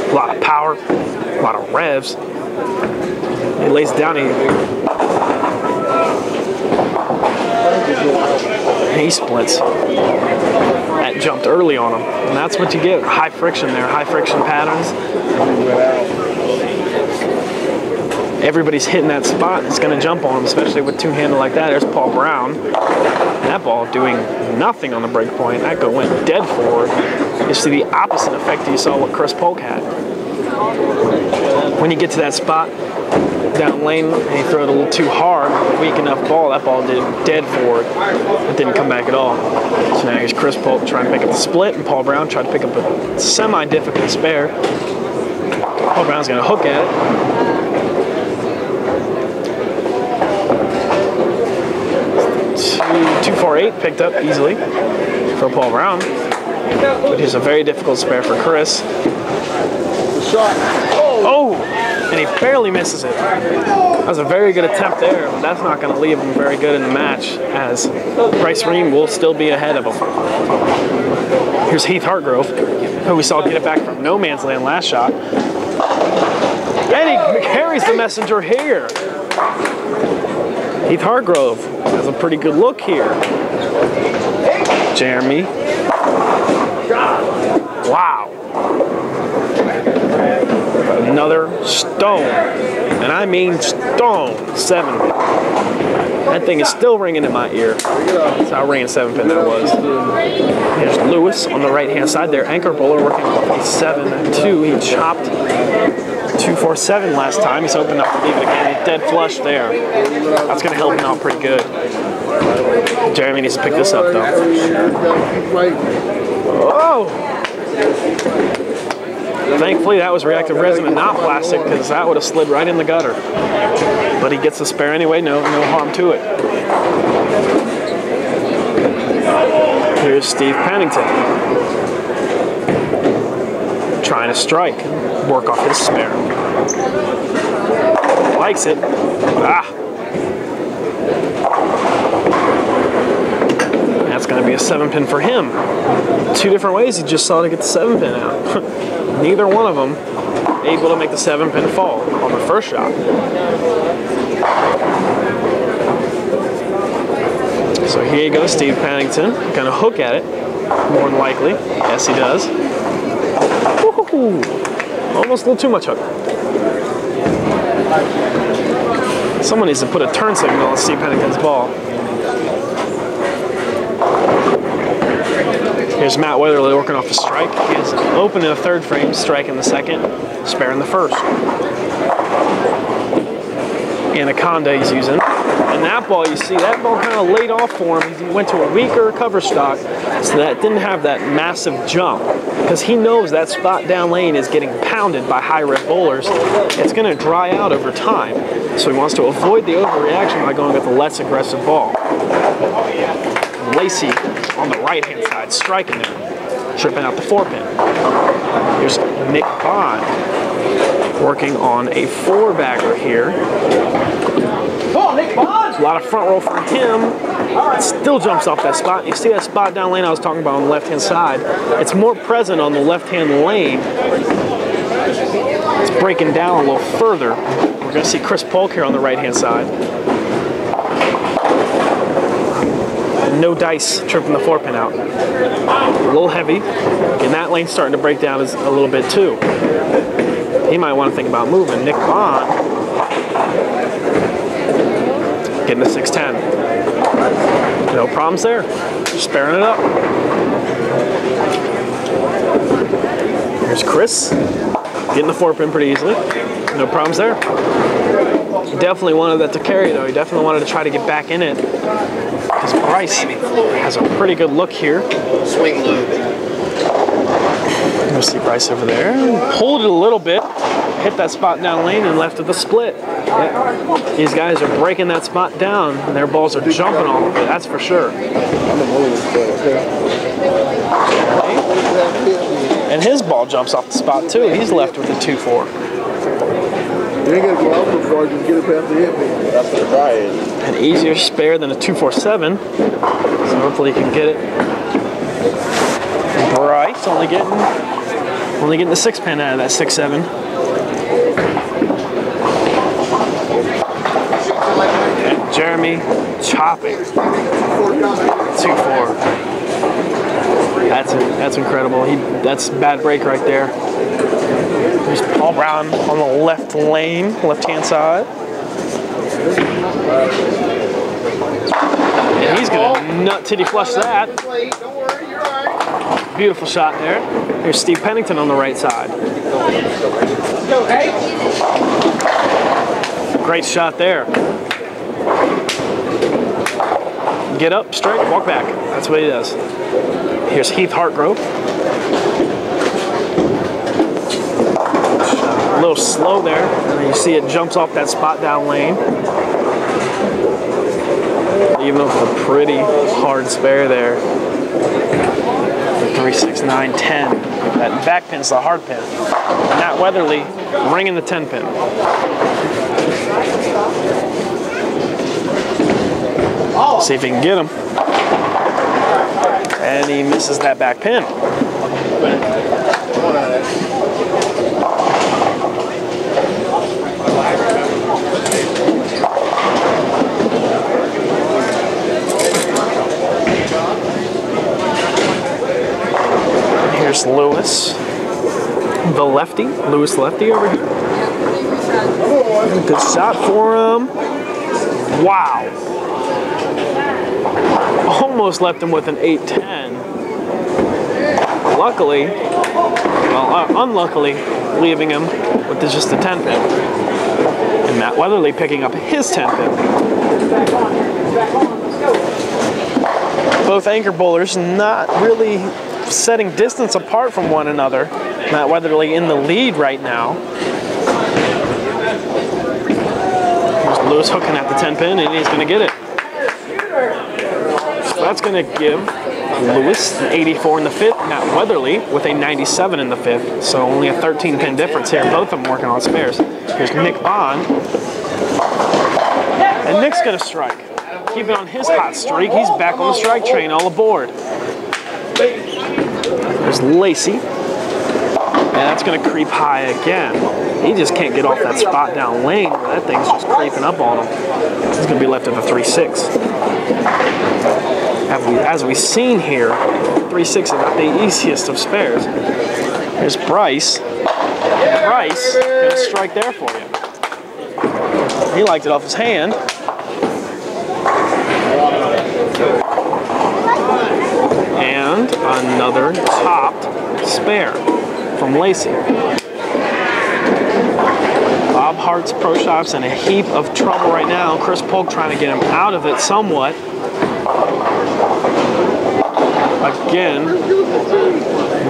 A lot of power, a lot of revs. He lays down, he splits. That jumped early on him, and that's what you get. High friction there, high friction patterns. Everybody's hitting that spot. It's going to jump on him, especially with two-handed like that. There's Paul Brown. That ball doing nothing on the break point. That went dead forward. You see the opposite effect you saw what Chris Polk had. When you get to that spot down lane and you throw it a little too hard, weak enough ball, that ball did dead forward. It didn't come back at all. So now here's Chris Polk trying to pick up the split, and Paul Brown tried to pick up a semi-difficult spare. Paul Brown's going to hook at it. 248 picked up easily for Paul Brown, but here's a very difficult spare for Chris. Oh, and he barely misses it. That was a very good attempt there, but that's not going to leave him very good in the match, as Bryce Ream will still be ahead of him. Here's Heath Hartgrove, who we saw get it back from no man's land last shot. And he carries the messenger here. Heath Hartgrove has a pretty good look here. Jeremy. Wow. Another stone. And I mean stone. 7. That thing is still ringing in my ear. That's how ringing 7-pin that was. There's Lewis on the right-hand side there. Anchor bowler working off a 7-2. He chopped 247 last time. He's opened up to leave it again. He's dead flush there. That's going to help him out pretty good. Jeremy needs to pick this up, though. Oh! Thankfully, that was reactive resin and not plastic, because that would have slid right in the gutter. But he gets the spare anyway. No harm to it. Here's Steve Pennington. Trying to strike. Work off his spare. Likes it. Ah. That's going to be a 7-pin for him. 2 different ways he just saw to get the 7-pin out. Neither one of them able to make the 7-pin fall on the first shot. So here you go, Steve Pennington. Gonna hook at it, more than likely. Yes, he does. Woo-hoo-hoo. Almost a little too much hook. Someone needs to put a turn signal on Steve Pennington's ball. Here's Matt Weatherly working off a strike. He is open in the 3rd frame, strike in the 2nd, spare in the 1st. Anaconda he's using. And that ball, you see, that ball kind of laid off for him. He went to a weaker cover stock, so that didn't have that massive jump. Because he knows that spot down lane is getting pounded by high rev bowlers. It's going to dry out over time. So he wants to avoid the overreaction by going with a less aggressive ball. Lacey on the right-hand side, striking it, tripping out the 4-pin. Here's Nick Bond working on a 4-bagger here. A lot of front roll for him. It still jumps off that spot. You see that spot down lane I was talking about on the left-hand side? It's more present on the left-hand lane. It's breaking down a little further. We're going to see Chris Polk here on the right-hand side. No dice, tripping the 4-pin out. A little heavy, and that lane's starting to break down a little bit too. He might want to think about moving. Nick Bond getting the 610. No problems there. Just sparing it up. Here's Chris getting the 4-pin pretty easily. No problems there. He definitely wanted that to carry though. He definitely wanted to try to get back in it. Because Bryce has a pretty good look here. Swing loop. You'll see Bryce over there. Pulled it a little bit. Hit that spot down lane and left with a split. Yeah. These guys are breaking that spot down and their balls are jumping all over it, that's for sure. And his ball jumps off the spot too. He's left with a 2-4. You ain't gotta go out before just get it past the hit me. That's what the try is. An easier spare than a 247. So hopefully he can get it. Bryce only getting Only getting the 6 pin out of that 6-7. And Jeremy chopping. 2-4. That's incredible. That's bad break right there. There's Paul Brown on the left lane, left-hand side. And he's gonna nut titty flush that. Beautiful shot there. Here's Steve Pennington on the right side. Great shot there. Get up, straight, walk back. That's what he does. Here's Heath Hartgrove. A little slow there. And you see it jumps off that spot down lane. Even with a pretty hard spare there. 3, 6, 9, 10. That back pin's the hard pin. Matt Weatherly ringing the 10 pin. See if he can get him. And he misses that back pin. Here's Lewis, the lefty. Lewis lefty over here. Good shot for him. Wow. Almost left him with an 8-10. Luckily, well, unluckily, leaving him with just a 10 pin. And Matt Weatherly picking up his 10 pin. Both anchor bowlers not really setting distance apart from one another. Matt Weatherly in the lead right now. Here's Lewis hooking at the 10 pin, and he's going to get it. So that's going to give Lewis an 84 in the 5th, Matt Weatherly with a 97 in the 5th. So only a 13 pin difference here. Both of them working on spares. Here's Nick Bond. And Nick's going to strike. Keeping on his hot streak. He's back on the strike train, all aboard. There's Lacey. And that's going to creep high again. He just can't get off that spot down lane where that thing's just creeping up on him. He's going to be left at the 3-6. As we've seen here, 3-6 is not the easiest of spares. Here's Bryce. And Bryce going to strike there for you. He liked it off his hand. And another topped spare from Lacey. Bob Hart's Pro Shop's in a heap of trouble right now. Chris Polk trying to get him out of it somewhat. Again,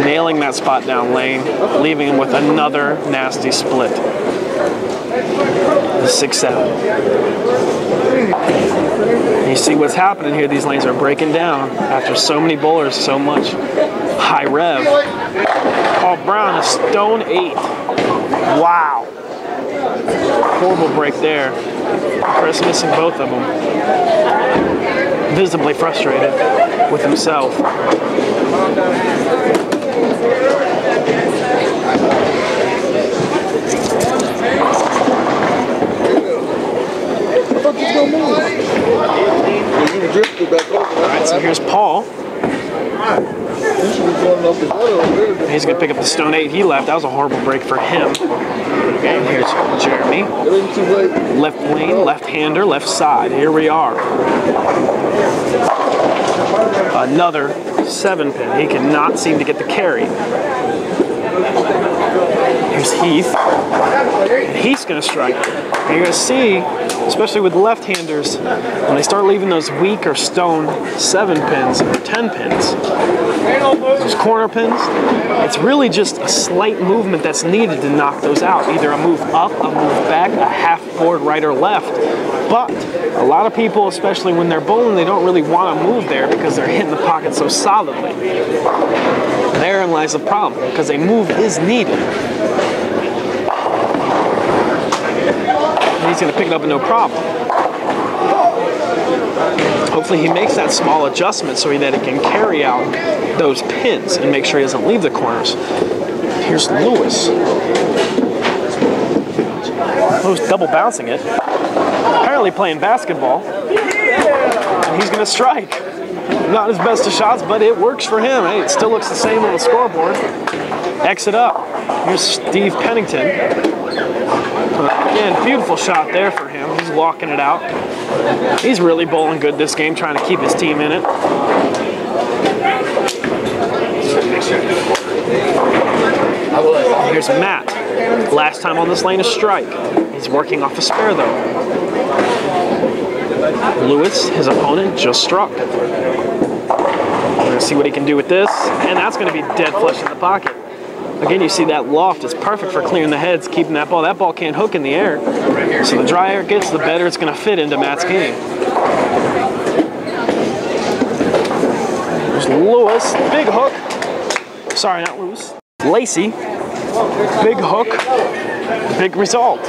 nailing that spot down lane, leaving him with another nasty split. The 6-7. You see what's happening here. These lanes are breaking down after so many bowlers, so much high rev. Paul Brown, a stone 8. Wow. Horrible break there. Chris missing both of them. Visibly frustrated with himself. Alright, so here's Paul. He's going to pick up the stone 8 he left. That was a horrible break for him. And here's Jeremy. Left lane, left-hander, left side. Here we are. Another 7 pin. He cannot seem to get the carry. Here's Heath. And Heath's going to strike. And you're going to see, especially with left-handers, when they start leaving those weak or stone 7 pins or 10 pins, those corner pins, it's really just a slight movement that's needed to knock those out. Either a move up, a move back, a half board right or left. But a lot of people, especially when they're bowling, they don't really want to move there because they're hitting the pocket so solidly. Therein lies the problem, because a move is needed. And he's going to pick it up with no problem. Hopefully he makes that small adjustment so that he can carry out those pins and make sure he doesn't leave the corners. Here's Lewis. Lewis double bouncing it. Apparently playing basketball. And he's going to strike. Not his best of shots, but it works for him. Hey, it still looks the same on the scoreboard. Exit up. Here's Steve Pennington. Again, beautiful shot there for him. He's walking it out. He's really bowling good this game, trying to keep his team in it. Here's Matt. Last time on this lane, a strike. He's working off a spare, though. Lewis, his opponent, just struck. We're going to see what he can do with this, and that's going to be dead flush in the pocket. Again, you see that loft is perfect for clearing the heads, keeping that ball. That ball can't hook in the air. So the drier it gets, the better it's going to fit into Matt's game. There's Lewis, big hook. Sorry, not Lewis. Lacey, big hook, big result.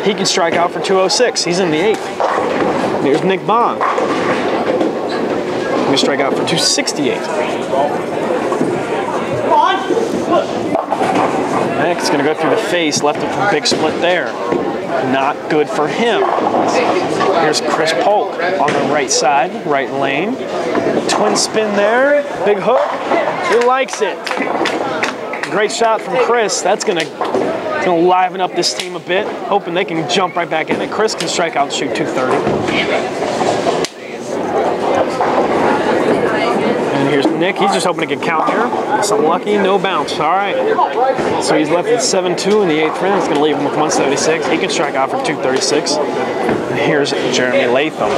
He can strike out for 206. He's in the 8th. Here's Nick Bond. He can strike out for 268. Next, going to go through the face, left him for a big split there. Not good for him. Here's Chris Polk on the right side, right lane. Twin spin there, big hook. He likes it. Great shot from Chris. That's going to liven up this team a bit, hoping they can jump right back in it. Chris can strike out and shoot 230. And here's Nick. He's just hoping to get count here. It's unlucky, no bounce. All right. So he's left with 7-2 in the 8th round. It's going to leave him with 176. He can strike out for 236. And here's Jeremy Latham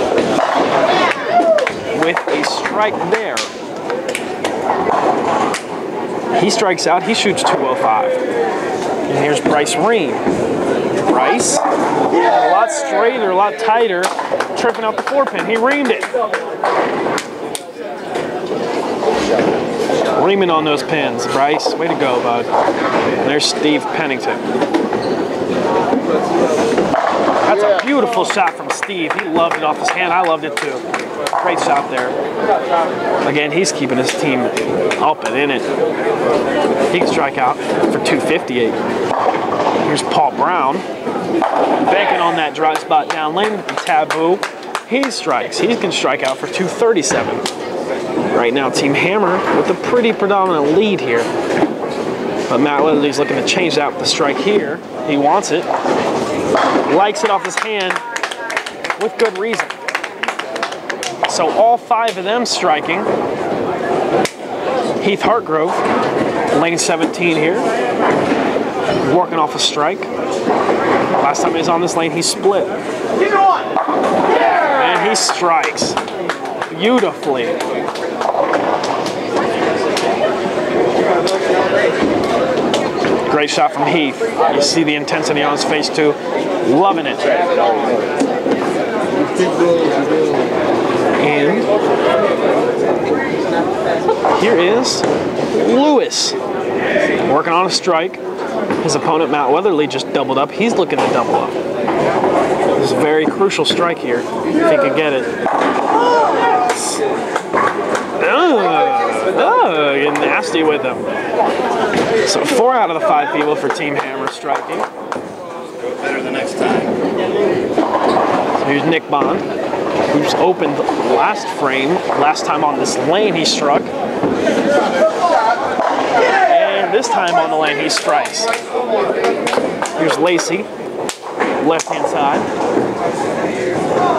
with a strike there. He strikes out. He shoots 205. And here's Bryce Ream. Bryce, a lot straighter, a lot tighter, tripping out the 4-pin. He reamed it. Reaming on those pins. Bryce, way to go, bud. And there's Steve Pennington. That's a beautiful shot from Steve. He loved it off his hand. I loved it too. Great shot there. Again, he's keeping his team up and in it. He can strike out for 258. Here's Paul Brown. Banking on that dry spot down lane with the taboo. He strikes. He can strike out for 237. Right now, Team Hammer with a pretty predominant lead here. But Matt Weatherly's looking to change that with the strike here. He wants it. Likes it off his hand with good reason. So all 5 of them striking. Heath Hartgrove, lane 17 here. Working off a strike. Last time he was on this lane, he split. And he strikes beautifully. Great shot from Heath. You see the intensity on his face too. Loving it. And here is Lewis working on a strike. His opponent, Matt Weatherly, just doubled up. He's looking to double up. This is a very crucial strike here, if he can get it. Getting nasty with him. So 4 out of the 5 people for Team Hammer striking. Better the next time. So here's Nick Bond, who's opened last frame. Last time on this lane he struck. And this time on the lane he strikes. Here's Lacey, left hand side.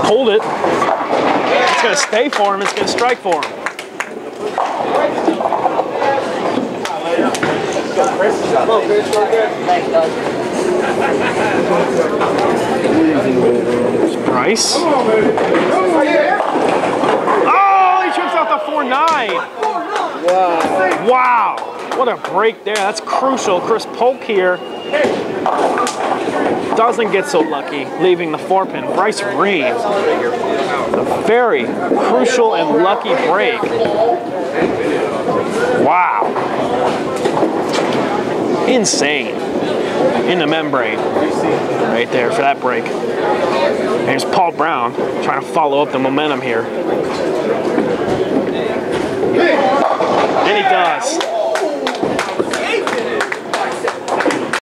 Hold it. It's going to stay for him. It's going to strike for him. Bryce. Oh, he trips out the 4-9. Wow. What a break there. That's crucial. Chris Polk here doesn't get so lucky, leaving the 4-pin. Bryce Ream. A very crucial and lucky break. Wow. Insane. In the membrane. Right there for that break. And here's Paul Brown trying to follow up the momentum here. And he does.